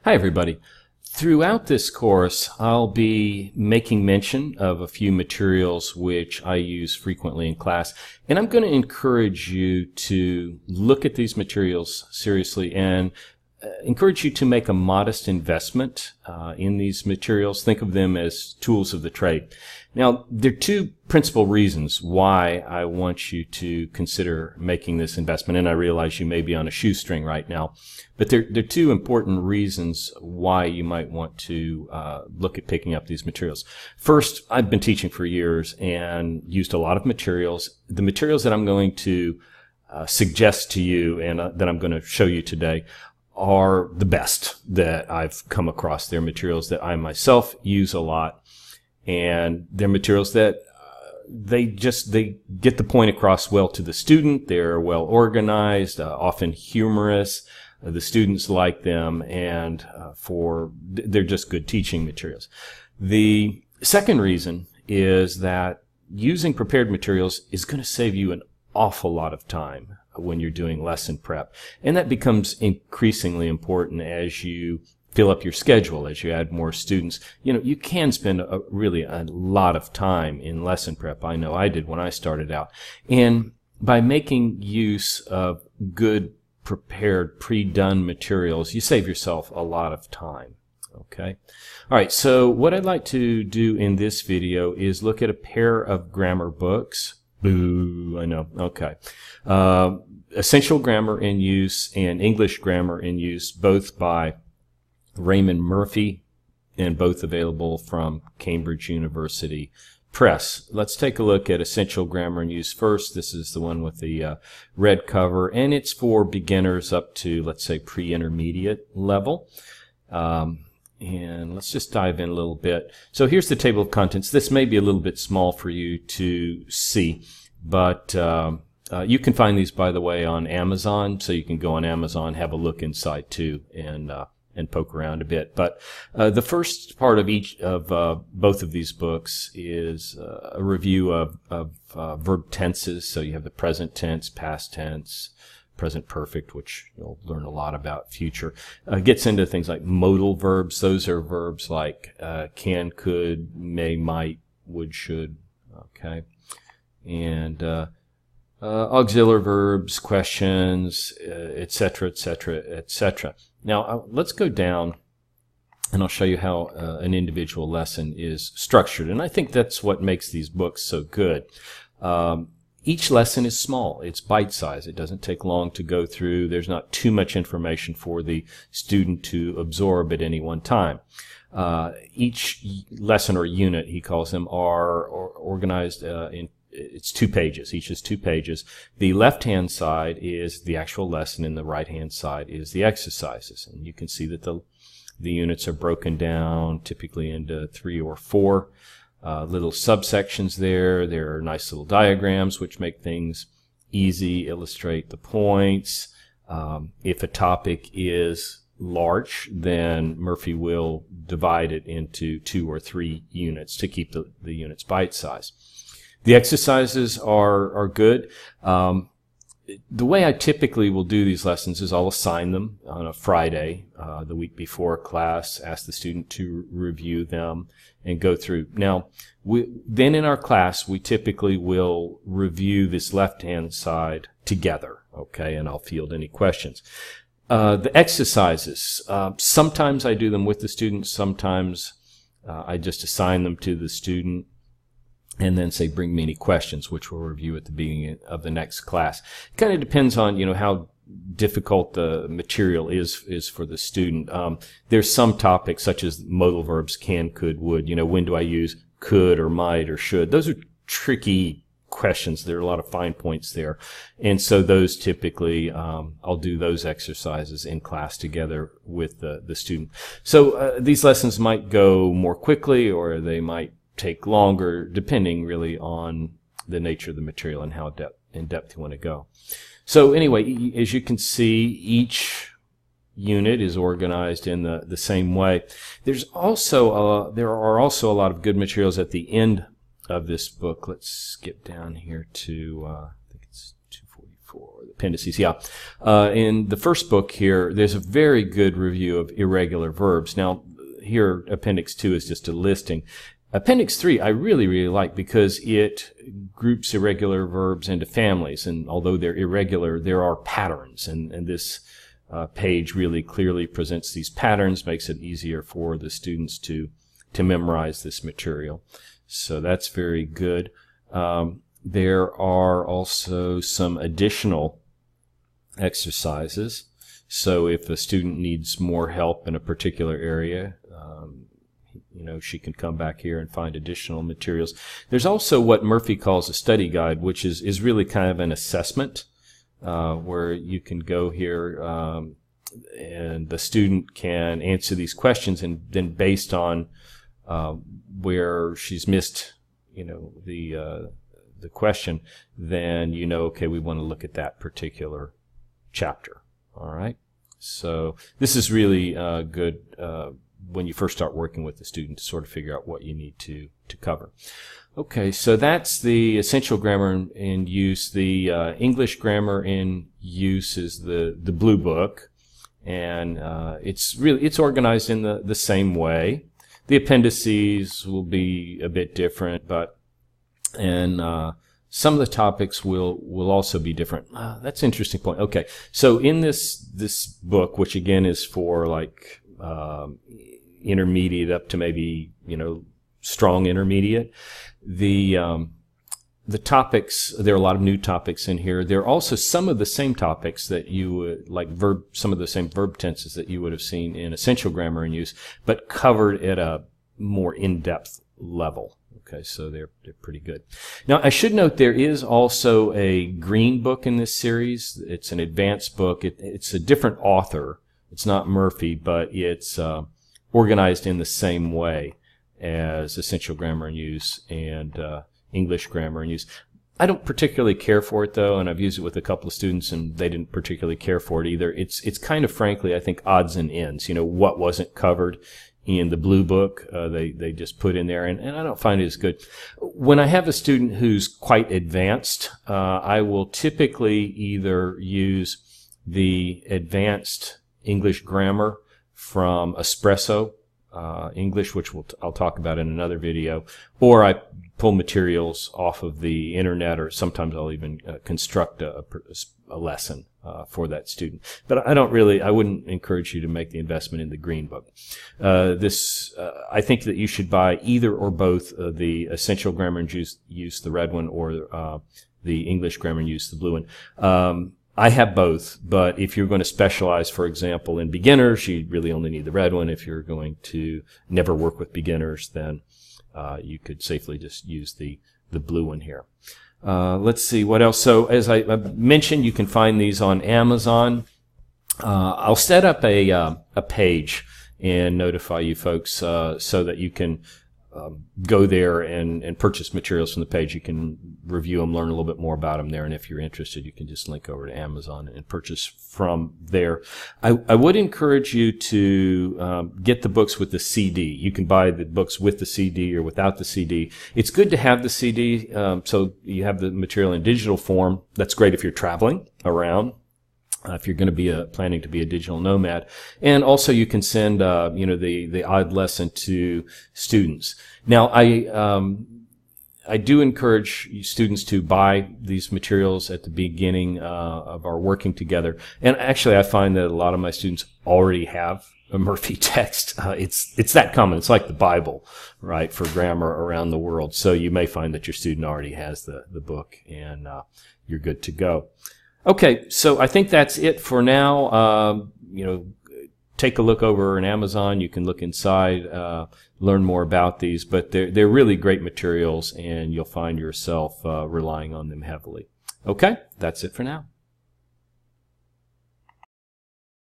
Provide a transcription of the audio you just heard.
Hi everybody. Throughout this course I'll be making mention of a few materials which I use frequently in class, and I'm going to encourage you to look at these materials seriously and encourage you to make a modest investment in these materials. Think of them as tools of the trade. Now, there are two principal reasons why I want you to consider making this investment, and I realize you may be on a shoestring right now, but there are two important reasons why you might want to look at picking up these materials. First, I've been teaching for years and used a lot of materials. The materials that I'm going to suggest to you and that I'm going to show you today are the best that I've come across. They're materials that I myself use a lot, and they're materials that they get the point across well to the student. They're well organized, often humorous. The students like them, and they're just good teaching materials. The second reason is that using prepared materials is going to save you an awful lot of time when you're doing lesson prep, and that becomes increasingly important as you fill up your schedule, as you add more students. You know, you can spend really a lot of time in lesson prep. I know I did when I started out, and by making use of good prepared pre-done materials, you save yourself a lot of time. Okay, all right, so what I'd like to do in this video is look at a pair of grammar books. Boo, I know. Okay. Essential Grammar in Use and English Grammar in Use, both by Raymond Murphy, and both available from Cambridge University Press. Let's take a look at Essential Grammar in Use first. This is the one with the red cover, and it's for beginners up to, let's say, pre-intermediate level. And let's just dive in a little bit. So here's the table of contents. This may be a little bit small for you to see, but you can find these, by the way, on Amazon. So you can go on Amazon, have a look inside too, and poke around a bit. But the first part of each of both of these books is a review of verb tenses. So you have the present tense, past tense, present perfect, which you'll learn a lot about. Future gets into things like modal verbs. Those are verbs like can, could, may, might, would, should. Okay, and auxiliary verbs, questions, etc., etc., etc. Now let's go down, and I'll show you how an individual lesson is structured. And I think that's what makes these books so good. Each lesson is small. It's bite-sized. It doesn't take long to go through. There's not too much information for the student to absorb at any one time. Each lesson or unit, he calls them, are organized in it's 2 pages. Each is 2 pages. The left-hand side is the actual lesson, and the right-hand side is the exercises. And you can see that the units are broken down typically into 3 or 4 little subsections there. There are nice little diagrams which make things easy, illustrate the points. If a topic is large, then Murphy will divide it into 2 or 3 units to keep the units bite-sized. The exercises are good. The way I typically will do these lessons is I'll assign them on a Friday, the week before class, ask the student to review them and go through. Now, then in our class, we typically will review this left-hand side together, okay, and I'll field any questions. The exercises, sometimes I do them with the student, sometimes I just assign them to the student and then say, bring me any questions, which we'll review at the beginning of the next class. It kind of depends on, how difficult the material is for the student. There's some topics such as modal verbs, can, could, would. When do I use could or might or should? Those are tricky questions. There are a lot of fine points there. And so those typically, I'll do those exercises in class together with the student. So these lessons might go more quickly, or they might take longer, depending really on the nature of the material and how in depth you want to go. So anyway, as you can see, each unit is organized in the same way. There are also a lot of good materials at the end of this book. Let's skip down here to I think it's 244. or appendices. Yeah. In the first book here, there's a very good review of irregular verbs. Now, here, Appendix 2 is just a listing. Appendix 3 I really, really like because it groups irregular verbs into families, and although they're irregular, there are patterns, and this page really clearly presents these patterns, makes it easier for the students to memorize this material. So that's very good. There are also some additional exercises. So if a student needs more help in a particular area, she can come back here and find additional materials. There's also what Murphy calls a study guide, which is really kind of an assessment where you can go here and the student can answer these questions, and then based on where she's missed, the question, then okay, we want to look at that particular chapter. All right. So this is really good when you first start working with the student to sort of figure out what you need to cover. Okay, so that's the essential grammar in use. The English grammar in use is the blue book, and it's organized in the same way. The appendices will be a bit different, and some of the topics will also be different. That's an interesting point. Okay, so in this book, which again is for like intermediate up to maybe strong intermediate, the topics, there are a lot of new topics in here. There are also some of the same topics that you would like some of the same verb tenses that you would have seen in essential grammar in use, but covered at a more in-depth level. Okay, so they're pretty good. Now, I should note there is also a green book in this series. It's an advanced book. It's a different author. It's not Murphy, but it's organized in the same way as essential grammar in use and English grammar in use. I don't particularly care for it, though, and I've used it with a couple of students, and they didn't particularly care for it either. It's kind of, frankly, I think, odds and ends. What wasn't covered in the blue book, they just put in there, and I don't find it as good. When I have a student who's quite advanced, I will typically either use the advanced English grammar from Espresso English, which I'll talk about in another video, or I pull materials off of the internet, or sometimes I'll even construct a lesson for that student. But I wouldn't encourage you to make the investment in the green book. I think that you should buy either or both the essential grammar and use, the red one, or the English grammar and use, the blue one. I have both, but if you're going to specialize, for example, in beginners, you really only need the red one. If you're going to never work with beginners, then you could safely just use the blue one here. Let's see what else. So as I mentioned, you can find these on Amazon. I'll set up a page and notify you folks so that you can go there and purchase materials from the page. You can review them, learn a little bit more about them there, and if you're interested, you can just link over to Amazon and purchase from there. I would encourage you to get the books with the CD. You can buy the books with the CD or without the CD. It's good to have the CD, so you have the material in digital form. That's great if you're traveling around. If you're going to be planning to be a digital nomad, and also you can send the odd lesson to students. Now, I do encourage students to buy these materials at the beginning of our working together. And actually, I find that a lot of my students already have a Murphy text. It's that common. It's like the Bible, right, for grammar around the world. So you may find that your student already has the book, and you're good to go. Okay, so I think that's it for now. Take a look over on Amazon. You can look inside, learn more about these, but they're really great materials, and you'll find yourself relying on them heavily. Okay, that's it for now.